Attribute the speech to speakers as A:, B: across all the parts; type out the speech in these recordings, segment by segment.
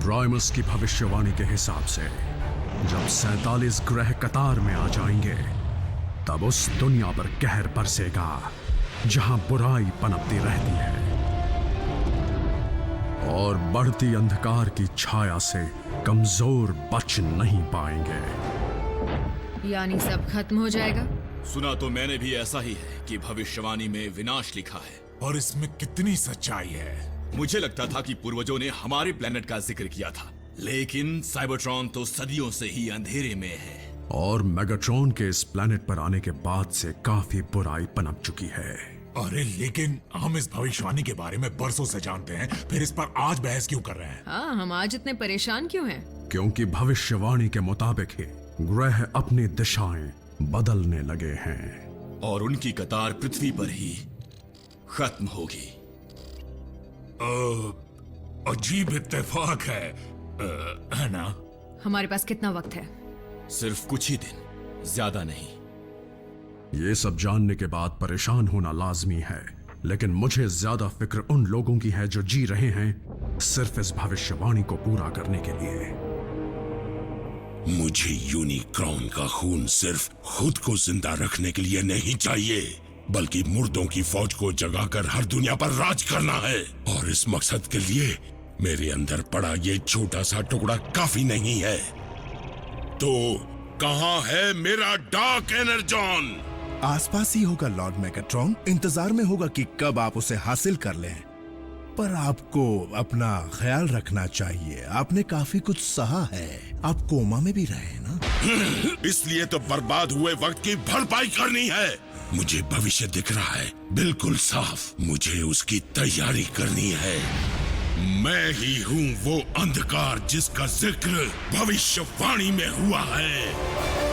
A: राइमस की भविष्यवाणी के हिसाब से जब 47 ग्रह कतार में आ जाएंगे तब उस दुनिया पर कहर बरसेगा जहां बुराई पनपती रहती है और बढ़ती अंधकार की छाया से कमजोर बच नहीं पाएंगे।
B: यानी सब खत्म हो जाएगा?
C: सुना तो मैंने भी ऐसा ही है कि भविष्यवाणी में विनाश लिखा है।
D: और इसमें कितनी सच्चाई है?
C: मुझे लगता था कि पूर्वजों ने हमारे प्लेनेट का जिक्र किया था, लेकिन साइबरट्रॉन तो सदियों से ही अंधेरे में है।
A: और मेगाट्रॉन के इस प्लेनेट पर आने के बाद से काफी बुराई पनप चुकी है।
D: अरे लेकिन हम इस भविष्यवाणी के बारे में बरसों से जानते हैं, फिर इस पर आज बहस क्यों कर रहे हैं?
B: हाँ, हम आज इतने परेशान क्यों हैं?
A: क्योंकि भविष्यवाणी के मुताबिक ही ग्रह अपनी दिशाएं बदलने लगे हैं
C: और उनकी कतार पृथ्वी पर ही खत्म होगी।
D: अजीब इत्तेफाक है ना?
B: हमारे पास कितना वक्त है?
C: सिर्फ कुछ ही दिन, ज्यादा नहीं।
A: ये सब जानने के बाद परेशान होना लाजमी है, लेकिन मुझे ज्यादा फिक्र उन लोगों की है जो जी रहे हैं सिर्फ इस भविष्यवाणी को पूरा करने के लिए।
E: मुझे यूनिक्रॉन का खून सिर्फ खुद को जिंदा रखने के लिए नहीं चाहिए, बल्कि मुर्दों की फौज को जगाकर हर दुनिया पर राज करना है। और इस मकसद के लिए मेरे अंदर पड़ा ये छोटा सा टुकड़ा काफी नहीं है। तो कहाँ है मेरा डार्क एनर्जॉन?
F: आसपास ही होगा लॉर्ड मेगाट्रॉन। इंतजार में होगा कि कब आप उसे हासिल कर लें। पर आपको अपना ख्याल रखना चाहिए, आपने काफी कुछ सहा है। आप कोमा में भी रहे ना?
E: इसलिए तो बर्बाद हुए वक्त की भरपाई करनी है। मुझे भविष्य दिख रहा है, बिल्कुल साफ। मुझे उसकी तैयारी करनी है। मैं ही हूँ वो अंधकार जिसका जिक्र भविष्यवाणी में हुआ है।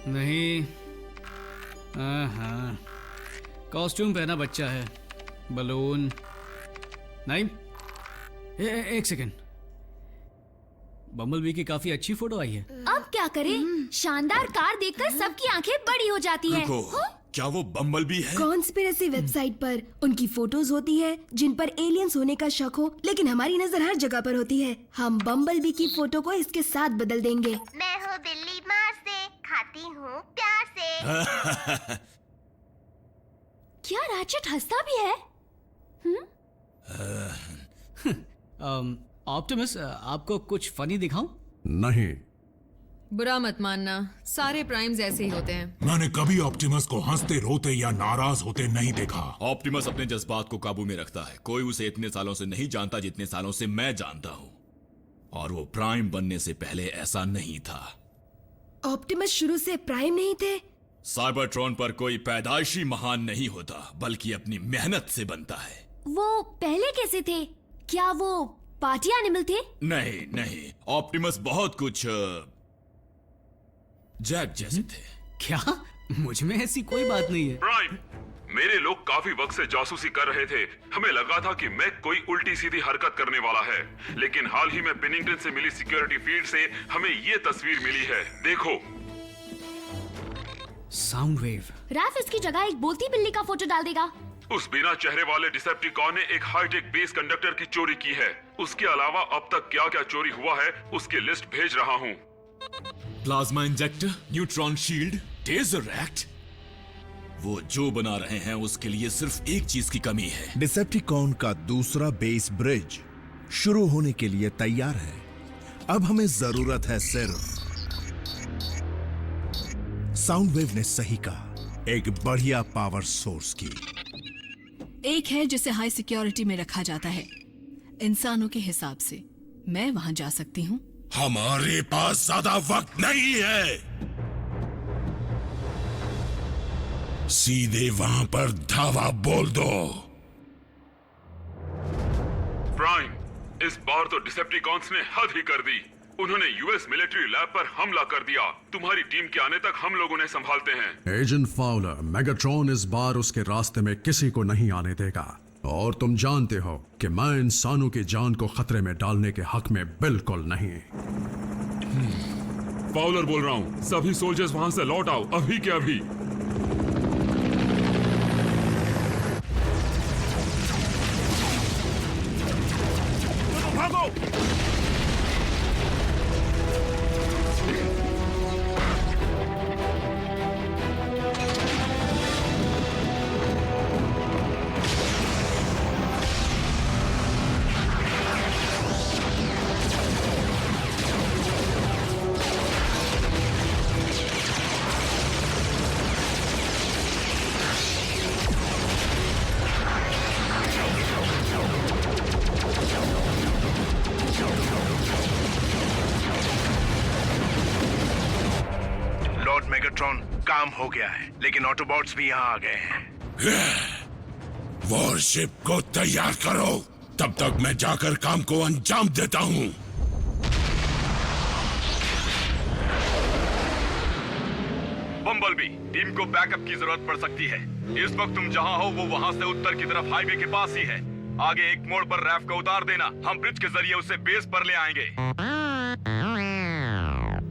G: नहीं, हाँ, कॉस्ट्यूम पहना बच्चा है, बलून नहीं। एक सेकेंड, बम्बलबी की काफी अच्छी फोटो आई है।
H: अब क्या करें? शानदार कार देखकर सबकी आंखें बड़ी हो जाती है।
C: क्या वो बम्बलबी है?
I: कॉन्स्पिरेसी वेबसाइट पर उनकी फोटोज होती है जिन पर एलियंस होने का शक हो, लेकिन हमारी नजर हर जगह पर होती है। हम बम्बलबी की फोटो को इसके साथ बदल देंगे।
H: मैं हूँ बिल्ली मार से, खाती हूँ प्यार से। क्या राचेट हंसता भी है?
G: ऑप्टिमस, आपको कुछ फनी दिखाऊं?
A: नहीं।
B: बुरा मत मानना, सारे प्राइम्स ऐसे ही होते हैं।
D: मैंने कभी ऑप्टिमस को हंसते, रोते या नाराज होते नहीं देखा।
C: ऑप्टिमस अपने जज्बात को काबू में रखता है। कोई उसे इतने सालों से नहीं जानता जितने सालों से मैं जानता हूँ, और वो प्राइम बनने से पहले ऐसा नहीं था।
I: ऑप्टिमस शुरू से प्राइम नहीं थे?
C: साइबरट्रॉन पर कोई पैदाइशी महान नहीं होता, बल्कि अपनी मेहनत से बनता है।
H: वो पहले कैसे थे? क्या वो पार्टी एनिमल थे?
C: नहीं नहीं, ऑप्टिमस बहुत कुछ जैक जैसे थे।
G: क्या? मुझ में ऐसी कोई बात नहीं है।
J: प्राइम, मेरे लोग काफी वक्त से जासूसी कर रहे थे। हमें लगा था कि मैक कोई उल्टी सीधी हरकत करने वाला है, लेकिन हाल ही में पिनिंगटन से मिली सिक्योरिटी फीड से हमें ये तस्वीर मिली है। देखो,
G: साउंड वेव।
H: रैफ इसकी जगह एक बोलती बिल्ली का फोटो डाल देगा।
J: उस बिना चेहरे वाले डिसेप्टिकॉन ने एक हाईटेक बेस कंडक्टर की चोरी की है। उसके अलावा अब तक क्या क्या चोरी हुआ है उसकी लिस्ट भेज रहा हूँ।
C: Plasma injector, neutron shield, tesseract. वो जो बना रहे हैं उसके लिए सिर्फ एक चीज की कमी है।
F: डिसेप्टिकॉन का दूसरा बेस ब्रिज शुरू होने के लिए तैयार है। अब हमें जरूरत है सिर्फ, साउंड वेव ने सही कहा, एक बढ़िया पावर सोर्स की।
K: एक है जिसे हाई सिक्योरिटी में रखा जाता है, इंसानों के हिसाब से मैं वहां जा सकती हूँ?
E: हमारे पास ज्यादा वक्त नहीं है। सीधे वहां पर धावा बोल दो।
J: प्राइम, इस बार तो डिसेप्टिकॉन्स ने हद ही कर दी। उन्होंने यूएस मिलिट्री लैब पर हमला कर दिया। तुम्हारी टीम के आने तक हम लोग उन्हें संभालते हैं।
A: एजेंट फाउलर, मेगाट्रॉन इस बार उसके रास्ते में किसी को नहीं आने देगा। और तुम जानते हो कि मैं इंसानों की जान को खतरे में डालने के हक में बिल्कुल नहीं।
J: फाउलर बोल रहा हूँ, सभी सोल्जर्स वहां से लौट आओ, अभी के अभी। भागो!
F: काम हो गया है, लेकिन ऑटोबॉट्स भी यहाँ आ गए हैं।
E: वॉरशिप को तैयार करो, तब तक मैं जाकर काम को अंजाम देता हूँ।
L: बम्बलबी, टीम को बैकअप की जरूरत पड़ सकती है। इस वक्त तुम जहाँ हो वो वहाँ से उत्तर की तरफ हाईवे के पास ही है। आगे एक मोड़ पर रैफ को उतार देना, हम ब्रिज के जरिए उसे बेस पर ले आएंगे।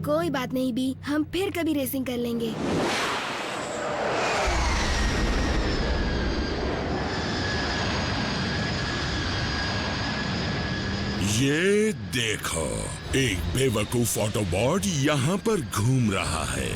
I: कोई बात नहीं बी, हम फिर कभी रेसिंग कर लेंगे।
E: ये देखो, एक बेवकूफ ऑटोबॉट यहाँ पर घूम रहा है।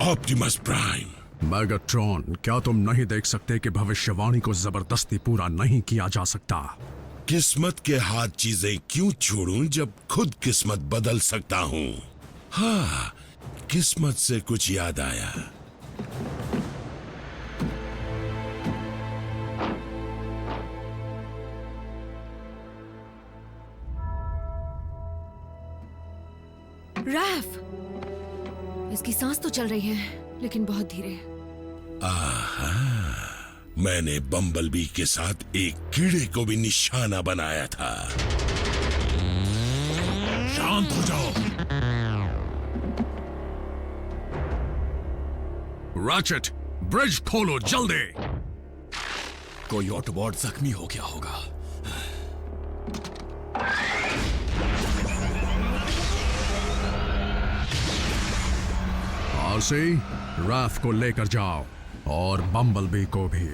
E: Optimus prime.
A: मेगाट्रॉन, क्या तुम नहीं देख सकते कि भविष्यवाणी को जबरदस्ती पूरा नहीं किया जा सकता?
E: किस्मत के हाथ चीजें क्यों छोड़ूं जब खुद किस्मत बदल सकता हूँ। हाँ, किस्मत से कुछ याद आया।
B: रैफ, इसकी सांस तो चल रही है, लेकिन बहुत धीरे।
E: आहा, मैंने बम्बलबी के साथ एक कीड़े को भी निशाना बनाया था।
D: शांत हो जाओ।
A: रैचेट, ब्रिज खोलो जल्दी।
C: कोई ऑटोबॉट जख्मी हो गया होगा।
A: आरसी, रैफ को लेकर जाओ और बम्बलबी को भी।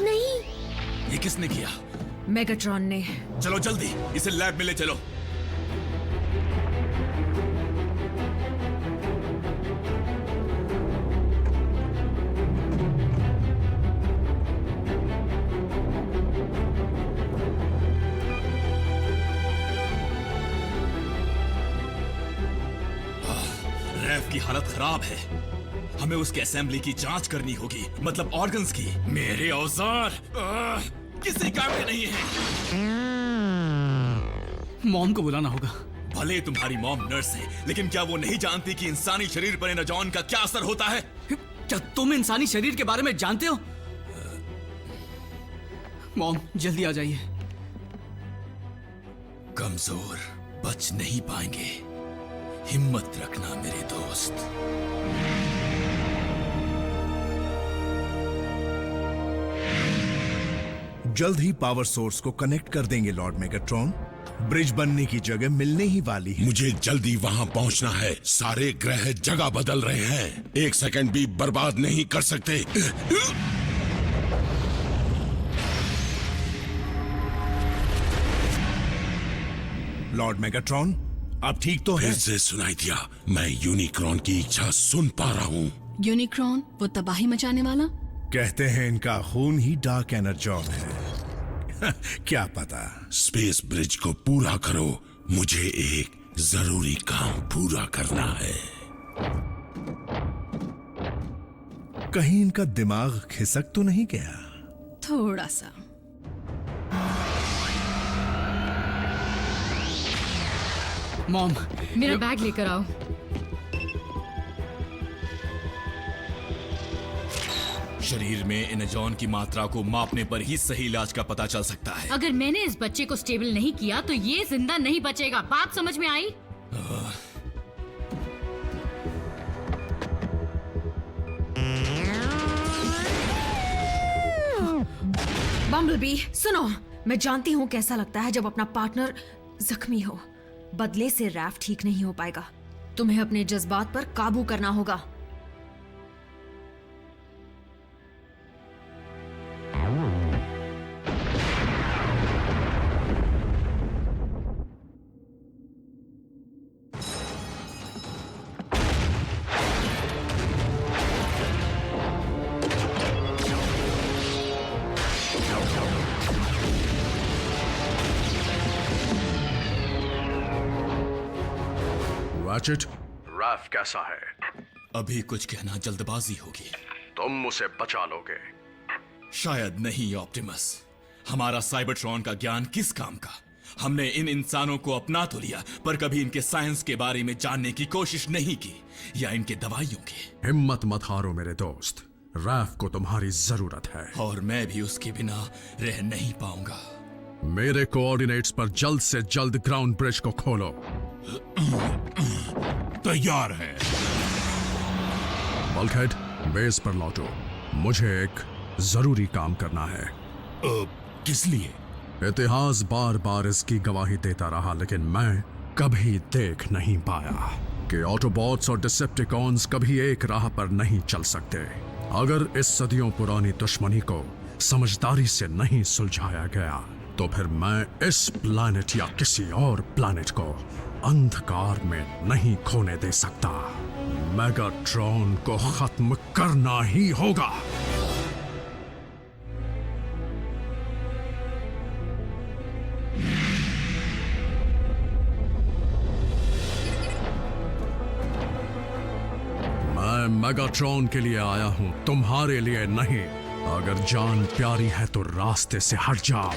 I: नहीं,
C: ये किसने किया?
B: मेगाट्रॉन ने।
C: चलो जल्दी, इसे लैब में ले चलो। रैफ की हालत खराब है। हमें उसके असेंबली की जांच करनी होगी, मतलब ऑर्गन्स की। मेरे औजार किसी काम के नहीं है।
G: मॉम को बुलाना होगा।
C: भले तुम्हारी मॉम नर्स है, लेकिन क्या वो नहीं जानती कि इंसानी शरीर पर एनर्जॉन का क्या असर होता है?
G: क्या तुम इंसानी शरीर के बारे में जानते हो? मॉम जल्दी आ जाइए।
C: कमजोर बच नहीं पाएंगे, हिम्मत रखना मेरे दोस्त।
F: जल्द ही पावर सोर्स को कनेक्ट कर देंगे लॉर्ड मेगाट्रॉन। ब्रिज बनने की जगह मिलने ही वाली है।
E: मुझे जल्दी वहां पहुंचना है। सारे ग्रह जगह बदल रहे हैं, एक सेकंड भी बर्बाद नहीं कर सकते।
F: लॉर्ड मेगाट्रॉन, आप ठीक तो हैं?
E: फिर से सुनाई दिया। मैं यूनिक्रॉन की इच्छा सुन पा रहा हूँ।
K: यूनिक्रॉन, वो तबाही मचाने वाला?
F: कहते हैं इनका खून ही डार्क एनर्जॉन है। क्या पता।
E: स्पेस ब्रिज को पूरा करो, मुझे एक जरूरी काम पूरा करना है।
F: कहीं इनका दिमाग खिसक तो नहीं गया?
K: थोड़ा सा।
G: मॉम,
B: मेरा बैग लेकर आओ।
C: शरीर में एनर्जॉन की मात्रा को मापने पर ही सही इलाज का पता चल सकता है।
B: अगर मैंने इस बच्चे को स्टेबल नहीं किया तो ये जिंदा नहीं बचेगा। बात समझ में आई? बम्बलबी, सुनो, मैं जानती हूँ कैसा लगता है जब अपना पार्टनर जख्मी हो। बदले से रैफ ठीक नहीं हो पाएगा। तुम्हें अपने जज्बात पर काबू करना होगा।
A: रैचेट,
M: रैफ कैसा है?
C: अभी कुछ कहना जल्दबाजी होगी।
M: तुम उसे बचा लोगे?
C: शायद नहीं ऑप्टिमस। हमारा साइबरट्रॉन का ज्ञान किस काम का? हमने इन इंसानों को अपना तो लिया, पर कभी इनके साइंस के बारे में जानने की कोशिश नहीं की, या इनके दवाइयों की।
A: हिम्मत मत हारो मेरे दोस्त, रैफ को तुम्हारी जरूरत है।
C: और मैं भी उसके बिना रह नहीं पाऊंगा।
A: मेरे कोऑर्डिनेट्स पर जल्द से जल्द ग्राउंड ब्रिज को खोलो।
D: तैयार है।
A: बल्कहेड, बेस पर लौटो। मुझे एक जरूरी काम करना है।
D: किस लिए?
A: इतिहास बार बार इसकी गवाही देता रहा, लेकिन मैं कभी देख नहीं पाया कि ऑटोबॉट्स और डिसेप्टिकॉन्स कभी एक राह पर नहीं चल सकते। अगर इस सदियों पुरानी दुश्मनी को समझदारी से नहीं सुलझाया गया तो फिर मैं इस प्लैनेट या किसी और प्लैनेट को अंधकार में नहीं खोने दे सकता। मेगाट्रॉन को खत्म करना ही होगा। मैं मेगाट्रॉन के लिए आया हूं, तुम्हारे लिए नहीं। अगर जान प्यारी है तो रास्ते से हट जाओ।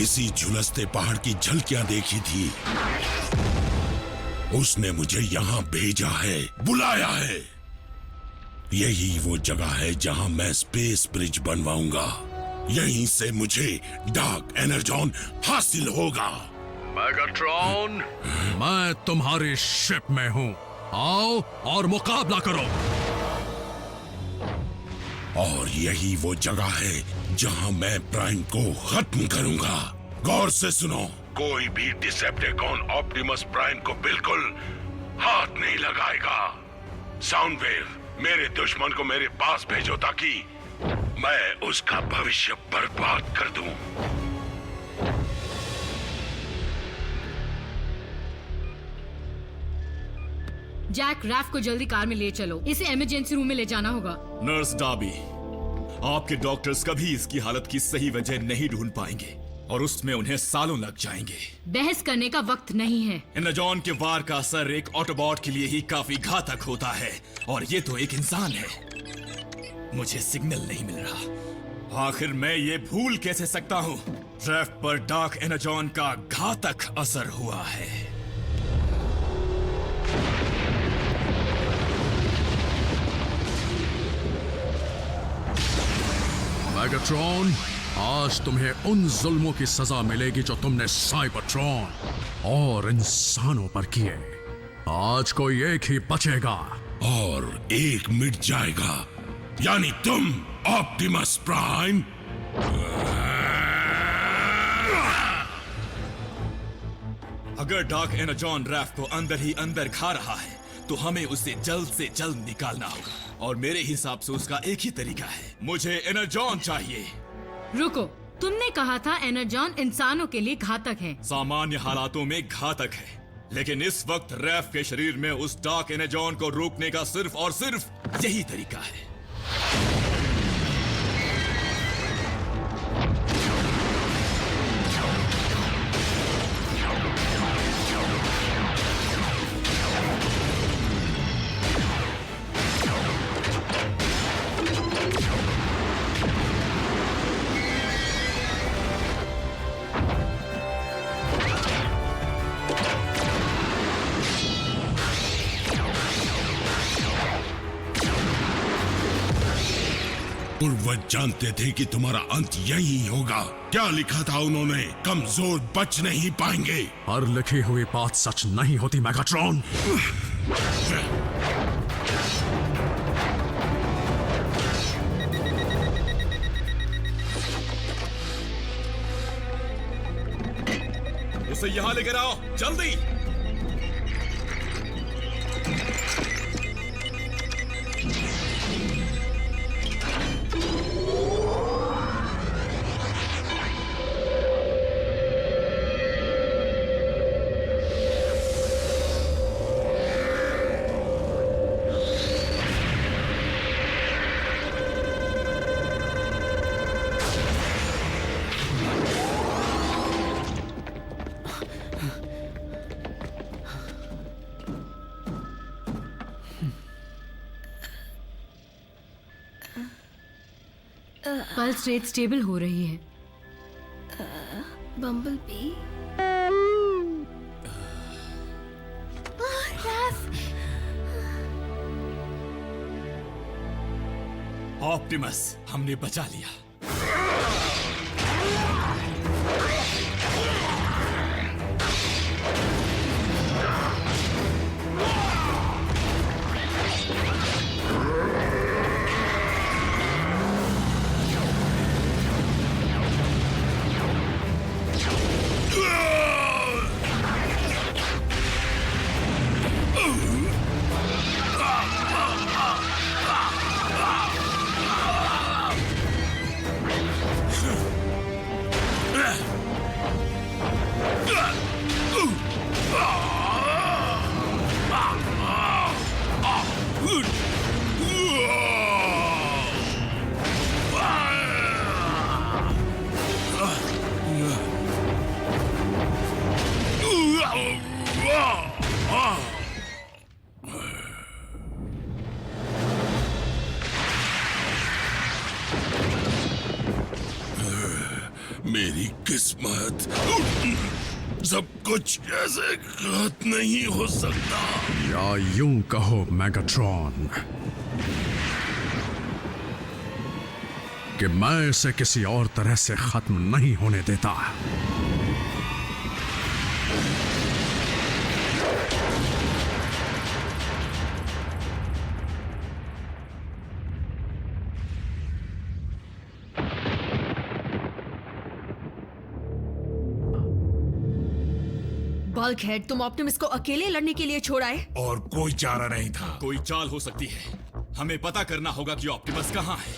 E: इसी झुलसते पहाड़ की झलकियां देखी थी। उसने मुझे यहां भेजा है, बुलाया है। यही वो जगह है जहां मैं स्पेस ब्रिज बनवाऊंगा। यहीं से मुझे डार्क एनर्जॉन हासिल होगा।
M: मेगाट्रॉन,
A: मैं तुम्हारी शिप में हूं। आओ और मुकाबला करो।
E: और यही वो जगह है जहां मैं प्राइम को खत्म करूंगा। गौर से सुनो, कोई भी डिसेप्टिकॉन ऑप्टिमस प्राइम को बिल्कुल हाथ नहीं लगाएगा। साउंडवेव, मेरे दुश्मन को मेरे पास भेजो ताकि मैं उसका भविष्य बर्बाद कर दूं।
B: जैक, रैफ को जल्दी कार में ले चलो। इसे इमरजेंसी रूम में ले जाना होगा।
C: नर्स डाबी, आपके डॉक्टर्स कभी इसकी हालत की सही वजह नहीं ढूंढ पाएंगे और उसमें उन्हें सालों लग जाएंगे।
N: बहस करने का वक्त नहीं है।
C: एनर्जॉन के वार का असर एक ऑटोबॉट के लिए ही काफी घातक होता है और ये तो एक इंसान है। मुझे सिग्नल नहीं मिल रहा। आखिर मैं ये भूल कैसे सकता हूँ? रैफ पर डार्क एनर्जॉन का घातक असर हुआ है।
A: मैगाट्रॉन, आज तुम्हें उन जुल्मों की सजा मिलेगी जो तुमने साइबरट्रॉन और इंसानों पर किए। आज कोई एक ही बचेगा
E: और एक मिट जाएगा, यानी तुम ऑप्टिमस प्राइम।
C: अगर डार्क एनर्जॉन रैफ को अंदर ही अंदर खा रहा है तो हमें उसे जल्द से जल्द निकालना होगा और मेरे हिसाब से उसका एक ही तरीका है। मुझे एनर्जॉन चाहिए।
N: रुको, तुमने कहा था एनर्जॉन इंसानों के लिए घातक है।
C: सामान्य हालातों में घातक है, लेकिन इस वक्त रैफ के शरीर में उस डार्क एनर्जॉन को रोकने का सिर्फ और सिर्फ यही तरीका है।
E: पूर्वज जानते थे कि तुम्हारा अंत यही होगा। क्या लिखा था उन्होंने? कमजोर बच नहीं पाएंगे।
A: हर लिखी हुई बात सच नहीं होती मैगाट्रॉन।
C: उसे यहां लेकर आओ, जल्दी।
N: पल्स रेट स्टेबल हो रही है।
I: बम्बलबी,
C: ऑप्टिमस, हमने बचा लिया।
E: मेरी किस्मत, सब कुछ ऐसे गलत नहीं हो सकता।
A: या यूं कहो मैगाट्रॉन कि मैं इसे किसी और तरह से खत्म नहीं होने देता।
B: बल्कहेड, तुम ऑप्टिमस को अकेले लड़ने के लिए छोड़ा है?
D: और कोई चारा नहीं था।
C: कोई चाल हो सकती है। हमें पता करना होगा कि ऑप्टिमस कहाँ है।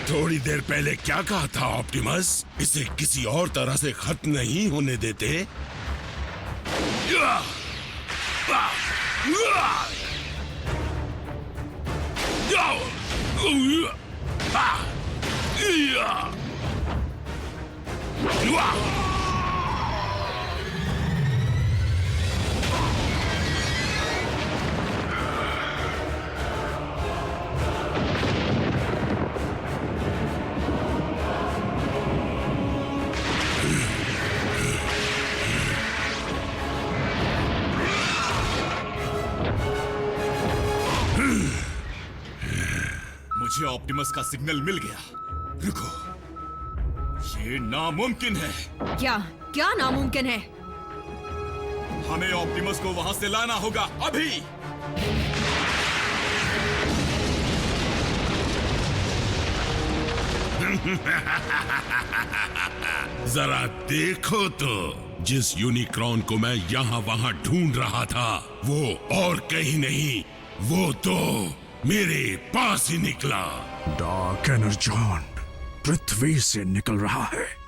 E: थोड़ी देर पहले क्या कहा था ऑप्टिमस? इसे किसी और तरह से खत्म नहीं होने देते।
C: मुझे ऑप्टिमस का सिग्नल मिल गया। रुको, ये नामुमकिन है।
B: क्या क्या नामुमकिन है?
C: हमें ऑप्टिमस को वहां से लाना होगा अभी।
E: जरा देखो तो, जिस यूनिक्रॉन को मैं यहाँ वहाँ ढूंढ रहा था वो और कहीं नहीं, वो तो मेरे पास ही निकला।
A: डार्क एनर्जॉन पृथ्वी से निकल रहा है।